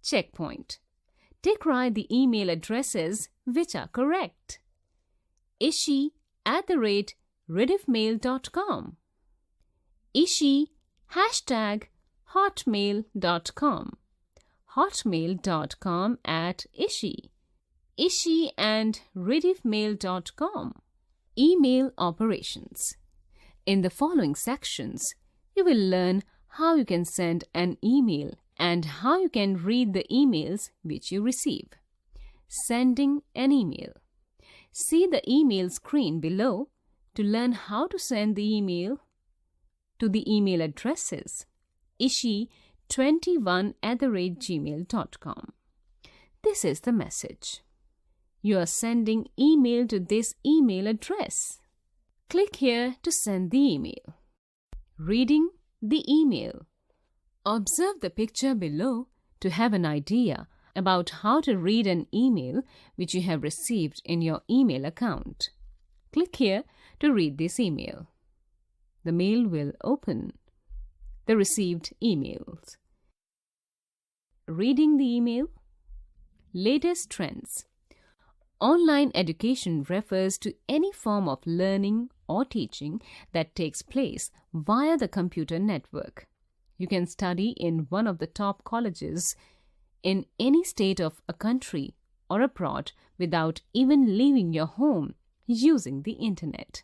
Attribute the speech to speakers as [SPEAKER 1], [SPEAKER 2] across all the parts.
[SPEAKER 1] Checkpoint. Tick right the email addresses which are correct. ishi@rediffmail.com. Ishi #hotmail.com. hotmail.com @ishi. Ishi and rediffmail.com. Email operations. In the following sections, you will learn how you can send an email and how you can read the emails which you receive. Sending an email. See the email screen below to learn how to send the email to the email addresses ishi21@gmail.com. This is the message. You are sending email to this email address. Click here to send the email. Reading the email. Observe the picture below to have an idea about how to read an email which you have received in your email account. Click here to read this email. The mail will open. The received emails. Reading the email. Latest trends. Online education refers to any form of learning or teaching that takes place via the computer network. You can study in one of the top colleges in any state of a country or abroad without even leaving your home using the internet.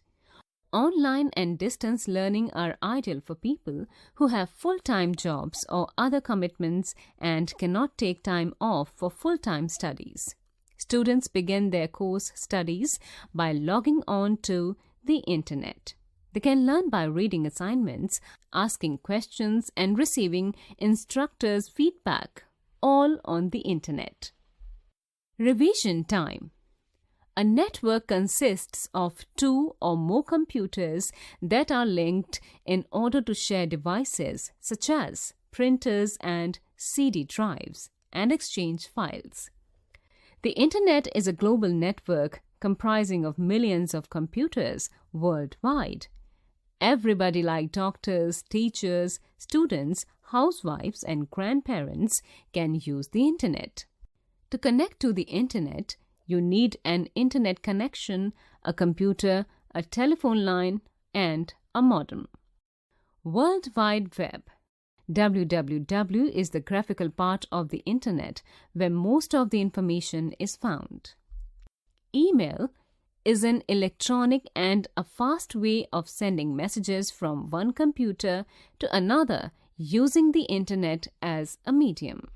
[SPEAKER 1] Online and distance learning are ideal for people who have full-time jobs or other commitments and cannot take time off for full-time studies. Students begin their course studies by logging on to the internet. They can learn by reading assignments, asking questions, and receiving instructors' feedback, all on the internet. Revision time. A network consists of two or more computers that are linked in order to share devices such as printers and CD drives and exchange files. The internet is a global network comprising of millions of computers worldwide. Everybody like doctors, teachers, students, housewives and grandparents can use the internet. To connect to the internet, you need an internet connection, a computer, a telephone line, and a modem. World Wide Web. www is the graphical part of the internet where most of the information is found. Email is an electronic and a fast way of sending messages from one computer to another using the internet as a medium.